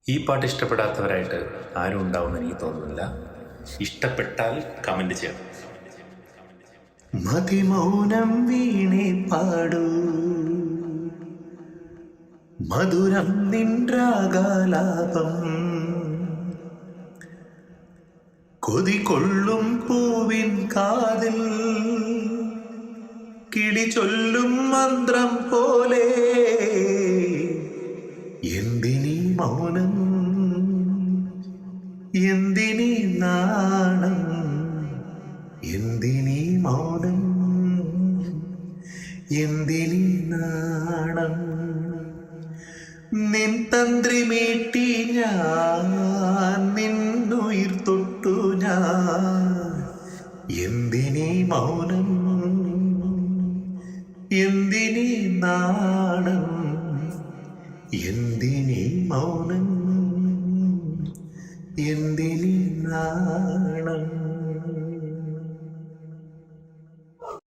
ഈ പാട്ട് ഇഷ്ടപ്പെടാത്തവരായിട്ട് ആരും ഉണ്ടാവുമെന്ന് എനിക്ക് തോന്നുന്നില്ല. ഇഷ്ടപ്പെട്ടാൽ കമന്റ് ചെയ്യണം. മതിമൗനം വീണേ പാടൂ, മധുരം നിൻരാഗാലാപം, കൊതികൊള്ളും പൂവിൻ കാതിൽ കിളി ചൊല്ലും മന്ത്രം പോലെ. എന്തിനീ മൗനം, എന്തിനീ നാണം, എന്തിനീ മൗനം, എന്തിനീ നാണം. നിൻ തന്ത്രി മീട്ടി ഞാൻ, നിന്നുയിർ തൊട്ടു ഞാൻ. എന്തിനീ മൗനം, എന്തിനീ നാണം, എന്തിനീ മൗനം, എന്തിനീ നാണം.